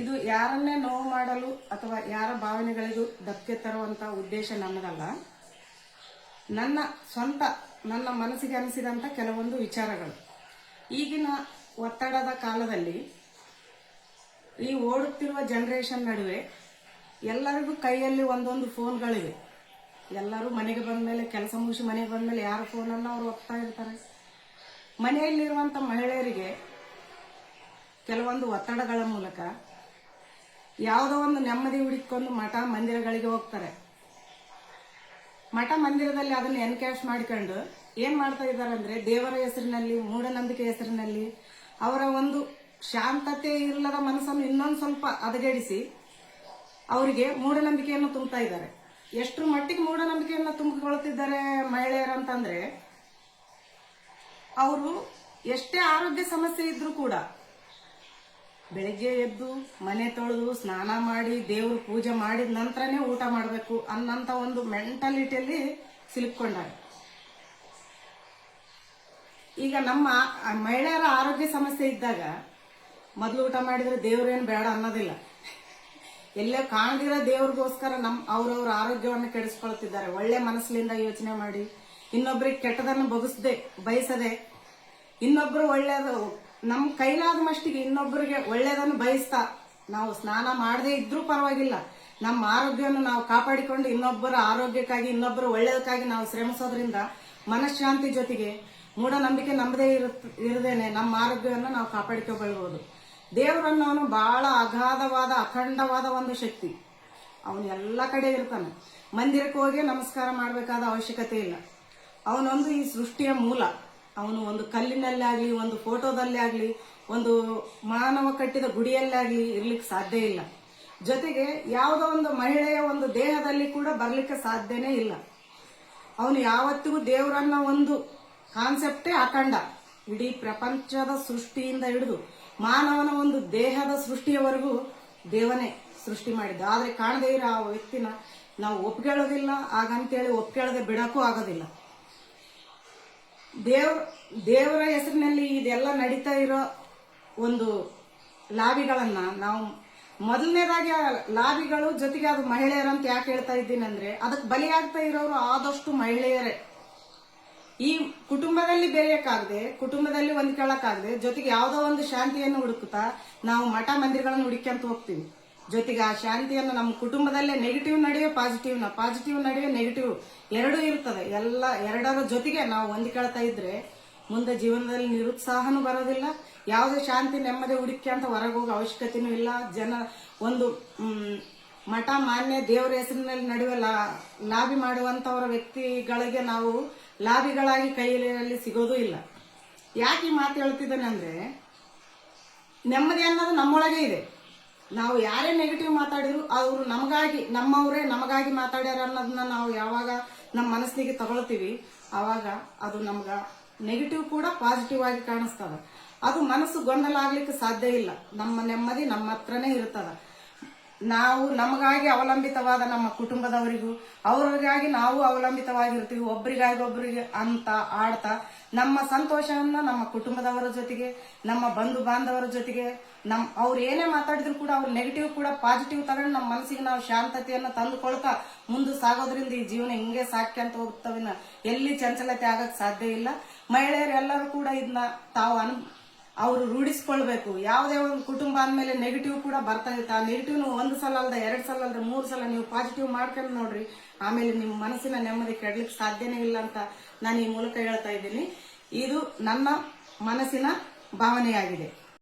ಇದು ಯಾರನ್ನೇ ನೋವು ಮಾಡಲು ಅಥವಾ ಯಾರ ಭಾವನೆಗಳಿಗೂ ಧಕ್ಕೆ ತರುವಂತ ಉದ್ದೇಶ ನನ್ನದಲ್ಲ. ನನ್ನ ಸ್ವಂತ ನನ್ನ ಮನಸ್ಸಿಗೆ ಅನಿಸಿದಂತ ಕೆಲವೊಂದು ವಿಚಾರಗಳು. ಈಗಿನ ಒತ್ತಡದ ಕಾಲದಲ್ಲಿ ಈ ಓಡುತ್ತಿರುವ ಜನರೇಷನ್ ನಡುವೆ ಎಲ್ಲರಿಗೂ ಕೈಯಲ್ಲಿ ಒಂದೊಂದು ಫೋನ್ಗಳಿವೆ. ಎಲ್ಲರೂ ಮನೆಗೆ ಬಂದ ಮೇಲೆ, ಕೆಲಸ ಮುಗಿಸಿ ಮನೆಗೆ ಬಂದ ಮೇಲೆ ಯಾರ ಫೋನನ್ನು ಅವರು ಒತ್ತಾ ಇರ್ತಾರೆ. ಮನೆಯಲ್ಲಿರುವಂತ ಮಹಿಳೆಯರಿಗೆ ಕೆಲವೊಂದು ಒತ್ತಡಗಳ ಮೂಲಕ ಯಾವುದೋ ಒಂದು ನೆಮ್ಮದಿ ಹುಡುಕಿಕೊಂಡು ಮಠ ಮಂದಿರಗಳಿಗೆ ಹೋಗ್ತಾರೆ. ಮಠ ಮಂದಿರದಲ್ಲಿ ಅದನ್ನು ಎನ್ಕ್ಯಾಶ್ ಮಾಡಿಕೊಂಡು ಏನ್ ಮಾಡ್ತಾ ಇದ್ದಾರೆ ಅಂದ್ರೆ, ದೇವರ ಹೆಸರಿನಲ್ಲಿ, ಮೂಢನಂಬಿಕೆ ಹೆಸರಿನಲ್ಲಿ ಅವರ ಒಂದು ಶಾಂತತೆ ಇಲ್ಲದ ಮನಸ್ಸನ್ನು ಇನ್ನೊಂದು ಸ್ವಲ್ಪ ಹದಗೆಡಿಸಿ ಅವರಿಗೆ ಮೂಢನಂಬಿಕೆಯನ್ನು ತುಂಬುತ್ತಾ ಇದ್ದಾರೆ. ಎಷ್ಟರ ಮಟ್ಟಿಗೆ ಮೂಢನಂಬಿಕೆಯನ್ನು ತುಂಬಿಕೊಳ್ತಿದ್ದಾರೆ ಮಹಿಳೆಯರಂತಂದ್ರೆ, ಅವರು ಎಷ್ಟೇ ಆರೋಗ್ಯ ಸಮಸ್ಯೆ ಇದ್ರೂ ಕೂಡ ಬೆಳಿಗ್ಗೆ ಎದ್ದು ಮನೆ ತೊಳೆದು ಸ್ನಾನ ಮಾಡಿ ದೇವ್ರ ಪೂಜೆ ಮಾಡಿದ ನಂತರನೇ ಊಟ ಮಾಡಬೇಕು ಅನ್ನಂತ ಒಂದು ಮೆಂಟಾಲಿಟಿಯಲ್ಲಿ ಸಿಲುಕೊಂಡಾರೆ. ಈಗ ನಮ್ಮ ಮಹಿಳೆಯರ ಆರೋಗ್ಯ ಸಮಸ್ಯೆ ಇದ್ದಾಗ ಮೊದಲು ಊಟ ಮಾಡಿದ್ರೆ ದೇವ್ರೇನು ಬೇಡ ಅನ್ನೋದಿಲ್ಲ. ಎಲ್ಲೇ ಕಾಣದಿರೋ ದೇವ್ರಿಗೋಸ್ಕರ ಅವ್ರವ್ರ ಆರೋಗ್ಯವನ್ನು ಕೆಡಿಸ್ಕೊಳ್ತಿದ್ದಾರೆ. ಒಳ್ಳೆ ಮನಸ್ಸಿನಿಂದ ಯೋಚನೆ ಮಾಡಿ, ಇನ್ನೊಬ್ಬರಿಗೆ ಕೆಟ್ಟದನ್ನು ಬಯಸದೆ, ಇನ್ನೊಬ್ರು ಒಳ್ಳೇದು ನಮ್ ಕೈಲಾದ ಮಷ್ಟಿಗೆ ಇನ್ನೊಬ್ಬರಿಗೆ ಒಳ್ಳೇದನ್ನು ಬಯಸ್ತಾ, ನಾವು ಸ್ನಾನ ಮಾಡದೇ ಇದ್ರೂ ಪರವಾಗಿಲ್ಲ, ನಮ್ಮ ಆರೋಗ್ಯವನ್ನು ನಾವು ಕಾಪಾಡಿಕೊಂಡು ಇನ್ನೊಬ್ಬರ ಆರೋಗ್ಯಕ್ಕಾಗಿ, ಇನ್ನೊಬ್ಬರ ಒಳ್ಳೇದಕ್ಕಾಗಿ ನಾವು ಶ್ರಮಿಸೋದ್ರಿಂದ ಮನಃಶಾಂತಿ ಜೊತೆಗೆ ಮೂಢನಂಬಿಕೆ ನಂಬದೇ ಇರದೇನೆ ನಮ್ಮ ಆರೋಗ್ಯವನ್ನು ನಾವು ಕಾಪಾಡಿಕೊಳ್ಳಬಹುದು. ದೇವರನ್ನು ಅವನು ಬಹಳ ಅಗಾಧವಾದ ಅಖಂಡವಾದ ಒಂದು ಶಕ್ತಿ. ಅವನು ಎಲ್ಲ ಕಡೆ ಇರ್ತಾನೆ. ಮಂದಿರಕ್ಕೆ ಹೋಗಿ ನಮಸ್ಕಾರ ಮಾಡಬೇಕಾದ ಅವಶ್ಯಕತೆ ಇಲ್ಲ. ಅವನೊಂದು ಈ ಸೃಷ್ಟಿಯ ಮೂಲ. ಅವನು ಒಂದು ಕಲ್ಲಿನಲ್ಲಿ ಆಗ್ಲಿ, ಒಂದು ಫೋಟೋದಲ್ಲಿ ಆಗ್ಲಿ, ಒಂದು ಮಾನವ ಕಟ್ಟಿದ ಗುಡಿಯಲ್ಲಿ ಆಗ್ಲಿ ಇರ್ಲಿಕ್ಕೆ ಸಾಧ್ಯ ಇಲ್ಲ. ಜೊತೆಗೆ ಯಾವುದೋ ಒಂದು ಮಹಿಳೆಯ ಒಂದು ದೇಹದಲ್ಲಿ ಕೂಡ ಬರ್ಲಿಕ್ಕೆ ಸಾಧ್ಯನೇ ಇಲ್ಲ. ಅವನು ಯಾವತ್ತಿಗೂ ದೇವರನ್ನ ಒಂದು ಕಾನ್ಸೆಪ್ಟೇ ಅಖಂಡ. ಇಡೀ ಪ್ರಪಂಚದ ಸೃಷ್ಟಿಯಿಂದ ಹಿಡಿದು ಮಾನವನ ಒಂದು ದೇಹದ ಸೃಷ್ಟಿಯವರೆಗೂ ದೇವನೇ ಸೃಷ್ಟಿ ಮಾಡಿದ್ದ. ಆದ್ರೆ ಕಾಣದೇ ಇರೋ ಆ ವ್ಯಕ್ತಿನ ನಾವು ಒಪ್ಕೊಳ್ಳೋದಿಲ್ಲ. ಹಾಗಂತೇಳಿ ಒಪ್ಕೊಳ್ಳದೆ ಬಿಡಕ್ಕೂ ಆಗೋದಿಲ್ಲ. ದೇವರ ಹೆಸರಿನಲ್ಲಿ ಇದೆಲ್ಲ ನಡೀತಾ ಇರೋ ಒಂದು ಲಾಭಿಗಳನ್ನ ನಾವು ಮೊದಲನೇದಾಗಿ ಲಾಭಿಗಳು ಜೊತೆಗೆ ಅದು ಮಹಿಳೆಯರಂತ ಯಾಕೆ ಹೇಳ್ತಾ ಇದ್ದೀನಿ ಅಂದ್ರೆ, ಅದಕ್ಕೆ ಬಲಿಯಾಗ್ತಾ ಇರೋರು ಆದಷ್ಟು ಮಹಿಳೆಯರೇ. ಈ ಕುಟುಂಬದಲ್ಲಿ ಬೆರೆಯಕ್ಕಾಗದೆ, ಕುಟುಂಬದಲ್ಲಿ ಹೊಂದ್ಕೊಳ್ಳಕ್ಕಾಗದೆ, ಜೊತೆಗೆ ಯಾವುದೋ ಒಂದು ಶಾಂತಿಯನ್ನು ಹುಡುಕುತ್ತಾ ನಾವು ಮಠ ಮಂದಿರಗಳನ್ನು ಹುಡುಕ್ಯಂತ ಹೋಗ್ತೀವಿ. ಜೊತೆಗೆ ಆ ಶಾಂತಿಯನ್ನು ನಮ್ಮ ಕುಟುಂಬದಲ್ಲೇ ನೆಗೆಟಿವ್ ನಡುವೆ ಪಾಸಿಟಿವ್ ನಡುವೆ ನೆಗೆಟಿವ್ ಎರಡೂ ಇರ್ತದೆ. ಎರಡರ ಜೊತೆಗೆ ನಾವು ಹೊಂದಿಕೊಳ್ತಾ ಇದ್ರೆ ಮುಂದೆ ಜೀವನದಲ್ಲಿ ನಿರುತ್ಸಾಹನೂ ಬರೋದಿಲ್ಲ. ಯಾವುದೇ ಶಾಂತಿ ನೆಮ್ಮದಿ ಹುಡುಕ್ಯಂತ ಹೊರಗೆ ಹೋಗೋ ಅವಶ್ಯಕತೆನೂ ಇಲ್ಲ. ಒಂದು ಮಠ ಮಾನ್ಯ ದೇವರ ಹೆಸರಿನಲ್ಲಿ ನಡುವೆ ಲಾಭಿ ಮಾಡುವಂತವರ ವ್ಯಕ್ತಿಗಳಿಗೆ ನಾವು ಲಾಭಿಗಳಾಗಿ ಕೈಯಲ್ಲಿ ಸಿಗೋದು ಇಲ್ಲ. ಯಾಕೆ ಈ ಮಾತು ಹೇಳ್ತಿದ್ದೇನೆ ಅಂದ್ರೆ, ನೆಮ್ಮದಿ ಅನ್ನೋದು ನಮ್ಮೊಳಗೆ ಇದೆ. ನಾವು ಯಾರೇ ನೆಗೆಟಿವ್ ಮಾತಾಡಿದ್ರು ಅವರು ನಮ್ಮವರೇ ನಮಗಾಗಿ ಮಾತಾಡ್ಯಾರ ಅನ್ನೋದನ್ನ ನಾವು ಯಾವಾಗ ನಮ್ಮ ಮನಸ್ಸಿಗೆ ತಗೊಳ್ತೀವಿ, ಆವಾಗ ಅದು ನಮ್ಗ ನೆಗೆಟಿವ್ ಕೂಡ ಪಾಸಿಟಿವ್ ಆಗಿ ಕಾಣಿಸ್ತದ. ಅದು ಮನಸ್ಸು ಗೊಂದಲ ಆಗ್ಲಿಕ್ಕೆ ಸಾಧ್ಯ ಇಲ್ಲ. ನಮ್ಮ ನೆಮ್ಮದಿ ನಮ್ಮ ಹತ್ರನೇ ಇರ್ತದ. ನಾವು ನಮಗಾಗಿ ಅವಲಂಬಿತವಾದ ನಮ್ಮ ಕುಟುಂಬದವರಿಗೂ ಅವ್ರಿಗಾಗಿ ನಾವು ಅವಲಂಬಿತವಾಗಿರ್ತೀವಿ. ಒಬ್ಬರಿಗಾಗಿ ಒಬ್ಬರಿಗೆ ಅಂತ ಆಡ್ತಾ ನಮ್ಮ ಸಂತೋಷವನ್ನ ನಮ್ಮ ಕುಟುಂಬದವರ ಜೊತೆಗೆ, ನಮ್ಮ ಬಂಧು ಬಾಂಧವರ ಜೊತೆಗೆ, ಅವ್ರು ಏನೇ ಮಾತಾಡಿದ್ರು ಕೂಡ ಅವ್ರು ನೆಗೆಟಿವ್ ಕೂಡ ಪಾಸಿಟಿವ್ ತಗೊಂಡು ನಮ್ಮ ಮನಸ್ಸಿಗೆ ನಾವು ಶಾಂತತೆಯನ್ನ ತಂದುಕೊಳ್ತಾ ಮುಂದೆ ಸಾಗೋದ್ರಿಂದ ಈ ಜೀವನ ಹಿಂಗೆ ಸಾಕ್ಯಂತ ಹೋಗ್ತವಿನ ಎಲ್ಲಿ ಚಂಚಲತೆ ಆಗಕ್ ಸಾಧ್ಯ ಇಲ್ಲ. ಮಹಿಳೆಯರು ಎಲ್ಲರೂ ಕೂಡ ಇದನ್ನ ತಾವು ಅವರು ರೂಢಿಸ್ಕೊಳ್ಬೇಕು. ಯಾವುದೇ ಒಂದು ಕುಟುಂಬ ಅಂದ್ಮೇಲೆ ನೆಗೆಟಿವ್ ಕೂಡ ಬರ್ತಾ ಇರುತ್ತೆ. ಆ ನೆಗೆಟಿವ್ ಒಂದು ಸಲ ಅಲ್ದ, 2 ಸಲ ಅಲ್ದ, 3 ಸಲ ನೀವು ಪಾಸಿಟಿವ್ ಮಾಡ್ಕೊಂಡು ನೋಡ್ರಿ. ಆಮೇಲೆ ನಿಮ್ಮ ಮನಸ್ಸಿನ ನೆಮ್ಮದಿ ಕೆಡ್ಲಿಕ್ಕೆ ಸಾಧ್ಯನೇ ಇಲ್ಲ ಅಂತ ನಾನು ಈ ಮೂಲಕ ಹೇಳ್ತಾ ಇದ್ದೀನಿ. ಇದು ನನ್ನ ಮನಸ್ಸಿನ ಭಾವನೆಯಾಗಿದೆ.